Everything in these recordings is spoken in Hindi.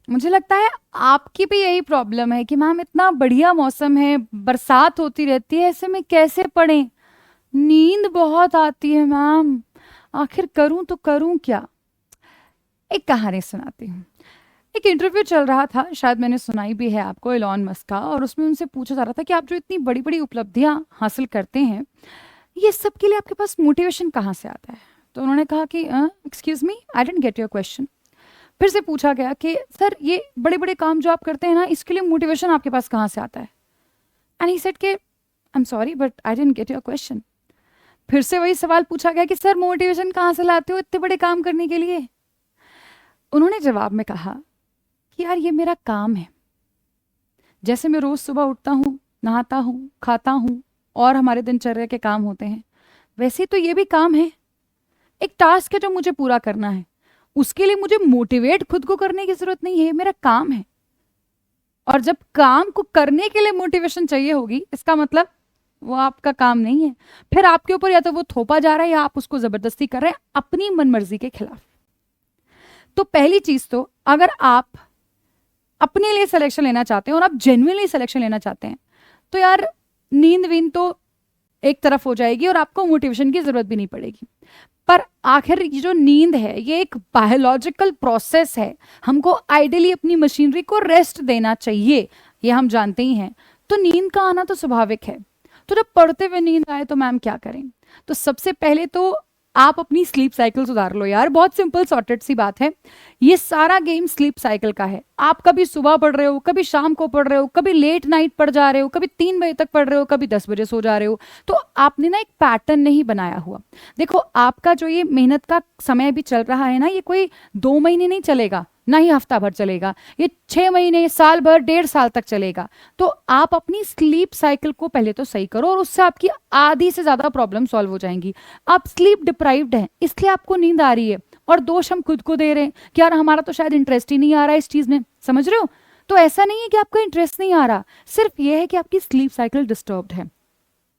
मुझे लगता है आपकी भी यही प्रॉब्लम है कि मैम इतना बढ़िया मौसम है, बरसात होती रहती है, ऐसे में कैसे पढ़ें? नींद बहुत आती है मैम, आखिर करूं तो करूं क्या? एक कहानी सुनाती हूँ। एक इंटरव्यू चल रहा था, शायद मैंने सुनाई भी है आपको, एलॉन मस्क का, और उसमें उनसे पूछा जा रहा था कि आप जो इतनी बड़ी बड़ी उपलब्धियां हासिल करते हैं, ये सब के लिए आपके पास मोटिवेशन कहाँ से आता है? तो उन्होंने कहा कि excuse me, I didn't get your question. फिर से पूछा गया कि सर ये बड़े बड़े काम जो आप करते हैं ना, इसके लिए मोटिवेशन आपके पास कहाँ से आता है? एंड ही सेड कि I am sorry but I didn't get your question. फिर से वही सवाल पूछा गया कि सर मोटिवेशन कहाँ से लाते हो इतने बड़े काम करने के लिए? उन्होंने जवाब में कहा कि यार ये मेरा काम है। जैसे मैं रोज सुबह उठता हूँ, नहाता हूँ, खाता हूँ और हमारे दिनचर्या के काम होते हैं, वैसे तो ये भी काम है, एक टास्क है जो मुझे पूरा करना है। उसके लिए मुझे मोटिवेट खुद को करने की जरूरत नहीं है, मेरा काम है। और जब काम को करने के लिए मोटिवेशन चाहिए होगी, इसका मतलब वो आपका काम नहीं है। फिर आपके ऊपर या तो वो थोपा जा रहा है या आप उसको जबरदस्ती कर रहे हैं अपनी मनमर्जी के खिलाफ। तो पहली चीज तो, अगर आप अपने लिए सिलेक्शन लेना चाहते हैं और आप जेन्युइनली सिलेक्शन लेना चाहते हैं, तो यार नींद वींद तो एक तरफ हो जाएगी और आपको मोटिवेशन की जरूरत भी नहीं पड़ेगी। पर आखिर ये जो नींद है, ये एक बायोलॉजिकल प्रोसेस है। हमको आइडियली अपनी मशीनरी को रेस्ट देना चाहिए, ये हम जानते ही हैं। तो नींद का आना तो स्वाभाविक है। तो जब पढ़ते हुए नींद आए तो मैम क्या करें? तो सबसे पहले तो आप अपनी स्लीप साइकिल सुधार लो यार, बहुत सिंपल सॉर्टेड सी बात है। ये सारा गेम स्लीप साइकिल का है। आप कभी सुबह पढ़ रहे हो, कभी शाम को पढ़ रहे हो, कभी लेट नाइट पढ़ जा रहे हो, कभी 3 बजे तक पढ़ रहे हो, कभी 10 बजे सो जा रहे हो। तो आपने ना एक पैटर्न नहीं बनाया हुआ। देखो, आपका जो ये मेहनत का समय भी चल रहा है ना, ये कोई 2 महीने नहीं चलेगा, ना ही हफ्ता भर चलेगा, ये 6 महीने, साल भर, 1.5 साल तक चलेगा। तो आप अपनी स्लीप साइकिल को पहले तो सही करो और उससे आपकी आधी से ज्यादा प्रॉब्लम सॉल्व हो जाएंगी। आप स्लीप डिप्राइव्ड हैं, इसलिए आपको नींद आ रही है, और दोष हम खुद को दे रहे हैं कि यार हमारा तो शायद इंटरेस्ट ही नहीं आ रहा है इस चीज में। समझ रहे हो? तो ऐसा नहीं है कि आपका इंटरेस्ट नहीं आ रहा, सिर्फ यह है कि आपकी स्लीप साइकिल डिस्टर्ब्ड है।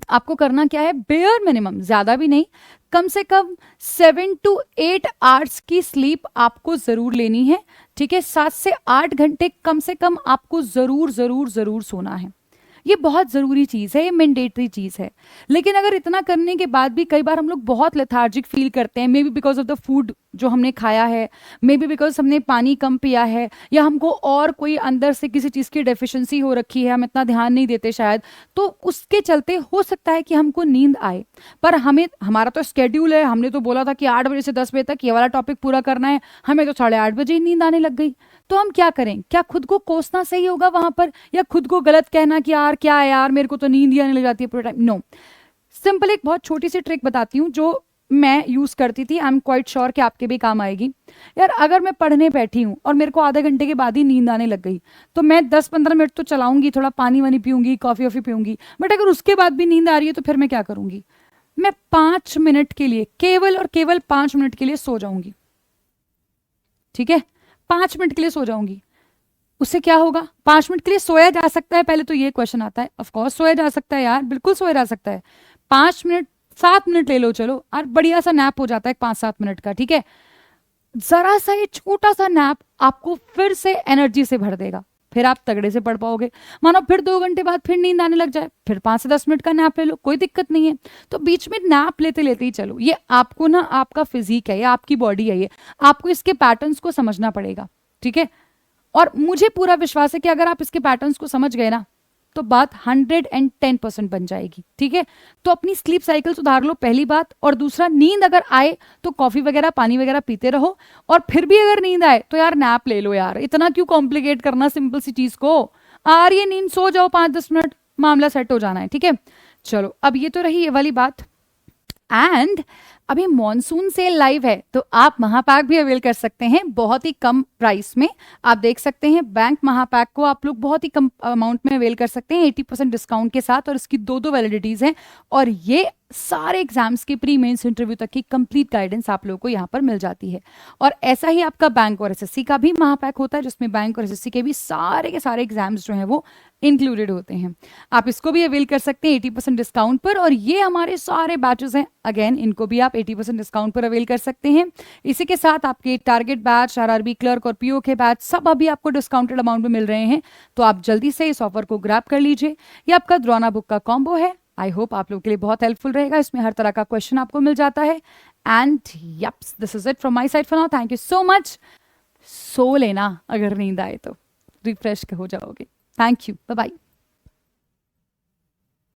आपको करना क्या है? बेयर मिनिमम, ज्यादा भी नहीं, कम से कम 7 to 8 आवर्स की स्लीप आपको जरूर लेनी है। ठीक है, 7 से 8 घंटे कम से कम आपको जरूर जरूर जरूर सोना है। ये बहुत जरूरी चीज है, ये मैंडेटरी चीज है। लेकिन अगर इतना करने के बाद भी कई बार हम लोग बहुत लेथार्जिक फील करते हैं, may be because of the food जो हमने खाया है, मे बी बिकॉज हमने पानी कम पिया है, या हमको और कोई अंदर से किसी चीज की डेफिशिएंसी हो रखी है, हम इतना ध्यान नहीं देते शायद, तो उसके चलते हो सकता है कि हमको नींद आए। पर हमें, हमारा तो स्केड्यूल है, हमने तो बोला था कि 8 बजे से 10 बजे तक ये वाला टॉपिक पूरा करना है, हमें तो 8:30 बजे ही नींद आने लग गई। तो हम क्या करें? क्या खुद को कोसना सही होगा वहां पर, या खुद को गलत कहना कि यार क्या है यार, मेरे को तो नींद ही आने लग जाती है पूरे टाइम? नो। सिंपल एक बहुत छोटी सी ट्रिक बताती हूँ जो मैं यूज करती थी, आई एम क्वाइट श्योर कि आपके भी काम आएगी। यार अगर मैं पढ़ने बैठी हूँ और मेरे को आधे घंटे के बाद ही नींद आने लग गई, तो मैं 10-15 मिनट तो चलाऊंगी, थोड़ा पानी वानी पीऊंगी, कॉफी वॉफी पीऊंगी। बट अगर उसके बाद भी नींद आ रही है तो फिर मैं क्या करूंगी? मैं 5 मिनट के लिए, केवल और केवल 5 मिनट के लिए सो जाऊंगी। ठीक है, 5 मिनट के लिए सो जाऊंगी। उससे क्या होगा? 5 मिनट के लिए सोया जा सकता है? पहले तो ये क्वेश्चन आता है। ऑफ कोर्स सोया जा सकता है यार, बिल्कुल सोया जा सकता है। 5 मिनट, 7 मिनट ले लो, चलो, और बढ़िया सा नैप हो जाता है 5-7 मिनट का। ठीक है, जरा सा ये छोटा सा नैप आपको फिर से एनर्जी से भर देगा, फिर आप तगड़े से पढ़ पाओगे। मानो फिर 2 घंटे बाद फिर नींद आने लग जाए, फिर 5 से 10 मिनट का नैप ले लो, कोई दिक्कत नहीं है। तो बीच में नैप लेते लेते ही चलो। ये आपको ना, आपका फिजिक है, ये आपकी बॉडी है, ये आपको इसके पैटर्न्स को समझना पड़ेगा। ठीक है, और मुझे पूरा विश्वास है कि अगर आप इसके पैटर्न्स को समझ गए ना, तो बात 110% बन जाएगी। ठीक है, तो अपनी स्लीप साइकिल सुधार लो, पहली बात। और दूसरा, नींद अगर आए तो कॉफी वगैरह, पानी वगैरह पीते रहो। और फिर भी अगर नींद आए तो यार नैप ले लो यार, इतना क्यों कॉम्प्लिकेट करना सिंपल सी चीज को। आ रही है नींद, सो जाओ 5-10 मिनट, मामला सेट हो जाना है। ठीक है, चलो, अब ये तो रही ये वाली बात। एंड अभी मॉनसून सेल लाइव है, तो आप महापैक भी अवेल कर सकते हैं बहुत ही कम प्राइस में। आप देख सकते हैं, बैंक महापैक को आप लोग बहुत ही कम अमाउंट में अवेल कर सकते हैं 80% डिस्काउंट के साथ, और इसकी 2 वैलिडिटीज हैं। और ये सारे एग्जाम्स के प्री मेंस इंटरव्यू तक की कंप्लीट गाइडेंस आप लोगों को यहाँ पर मिल जाती है। और ऐसा ही आपका बैंक और एसएससी का भी महापैक होता है, जिसमें बैंक और एसएससी के भी सारे के सारे एग्जाम्स जो हैं वो इंक्लूडेड होते हैं। आप इसको भी अवेल कर सकते हैं 80% डिस्काउंट पर। और ये हमारे सारे बैचेस हैं, अगेन इनको भी आप 80% डिस्काउंट पर अवेल कर सकते हैं। इसी के साथ आपके टारगेट बैच, आरआरबी क्लर्क और पीओ के बैच सब अभी आपको डिस्काउंटेड अमाउंट में मिल रहे हैं। तो आप जल्दी से इस ऑफर को ग्रैब कर लीजिए। ये आपका द्रोना बुक का कॉम्बो है। आई होप आप लोगों के लिए बहुत हेल्पफुल रहेगा। इसमें हर तरह का क्वेश्चन आपको मिल जाता है। And yups, this is it from my side for now. Thank you so much. सो लेना, अगर नींद आए तो रिफ्रेश हो जाओगे। Thank you, bye bye.